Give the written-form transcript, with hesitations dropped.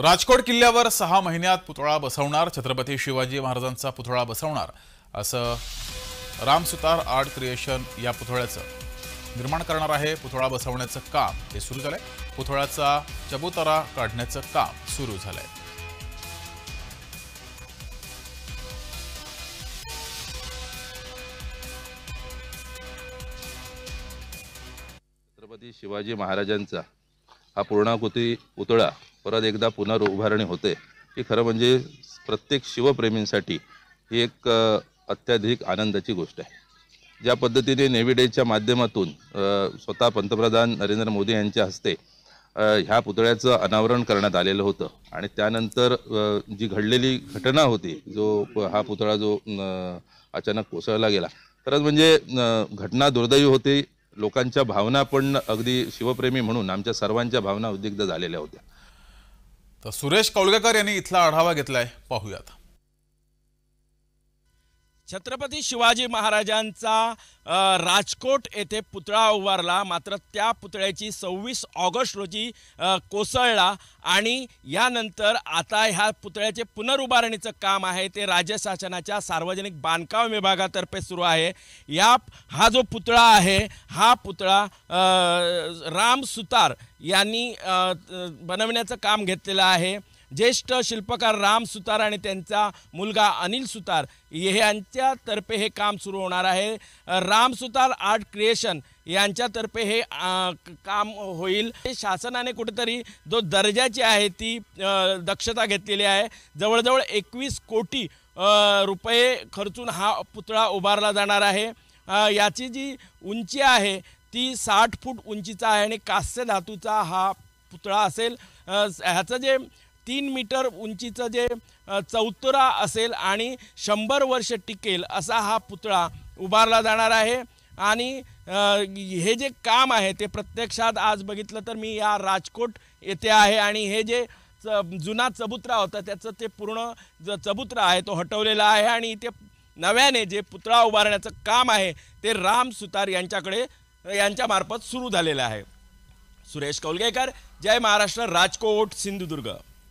राजकोट किल्ल्यावर 6 महिन्यात पुतळा बसवणार, छत्रपती शिवाजी महाराजांचा पुतळा बसवणार असं रामसुतार आर्ट क्रिएशन या पुतळ्याचं निर्माण करणार आहे। पुतळा बसवण्याचं काम हे सुरू झालंय। पुतळ्याचा चबुतरा काढण्याचं काम सुरू झालंय। छत्रपती शिवाजी महाराजांचा हा पूर्णाकृती पुतळा परत एकदा पुनरुभारणी होते ही खरं म्हणजे प्रत्येक शिवप्रेमींसाठी ही एक अत्याधिक आनंदाची गोष्ट आहे। ज्या पद्धतीने नेव्ही डेच्या माध्यमातून स्वतः पंतप्रधान नरेंद्र मोदी यांच्या हस्ते ह्या पुतळ्याचं अनावरण करण्यात आलेलं होतं आणि त्यानंतर जी घडलेली घटना होती, जो हा पुतळा जो अचानक कोसळला गेला, खरंच म्हणजे घटना दुर्दैवी होती। लोकांच्या भावना पण अगदी शिवप्रेमी म्हणून आमच्या सर्वांच्या भावना उद्विग्न झालेल्या होत्या। तर सुरेश कौलगेकर यांनी इथला आढावा घेतलाय, पाहूयात। छत्रपती शिवाजी महाराजांचा राजकोट येथे पुतळा उभारला, मात्र त्या पुतळ्याची 26 ऑगस्ट रोजी कोसळला आणि यानंतर आता ह्या पुतळ्याचे पुनरुभारणीचं काम आहे ते राज्य शासनाच्या सार्वजनिक बांधकाम विभागातर्फे सुरू आहे। हा जो पुतळा आहे हा पुतळा राम सुतार यांनी बनवण्याचं काम घेतलेलं आहे। ज्येष्ठ शिल्पकार राम सुतार आणि त्यांचा मुलगा अनिल सुतार यांच्यातर्फे हे काम सुरू होणार आहे। राम सुतार आर्ट क्रिएशन यांच्यातर्फे हे काम होईल। शासनाने कुठेतरी जो दर्जाची आहे ती दक्षता घेतलेली आहे। जवळजवळ 21 कोटी रुपये खर्चून हा पुतळा उभारला जाणार आहे। याची जी उंची आहे ती 60 फूट उंचीचा आहे आणि कास्य धातूचा हा पुतळा असेल। ह्याचं जे 3 मीटर उंचीचं जे चौतरा असेल आणि 100 वर्ष टिकेल असा हा पुतळा उभारला जाणार आहे। आणि हे जे काम आहे ते प्रत्यक्षात आज बघितलं तर मी या राजकोट येथे आहे आणि हे जे जुना चबुतरा होता त्याचं ते पूर्ण चबुतरा आहे तो हटवलेला आहे आणि इथे नव्याने जे पुतळा उभारण्याचं काम आहे ते राम सुतार यांच्यामार्फत सुरू झालेलं आहे। सुरेश कौलगेकर, जय महाराष्ट्र, राजकोट, सिंधुदुर्ग।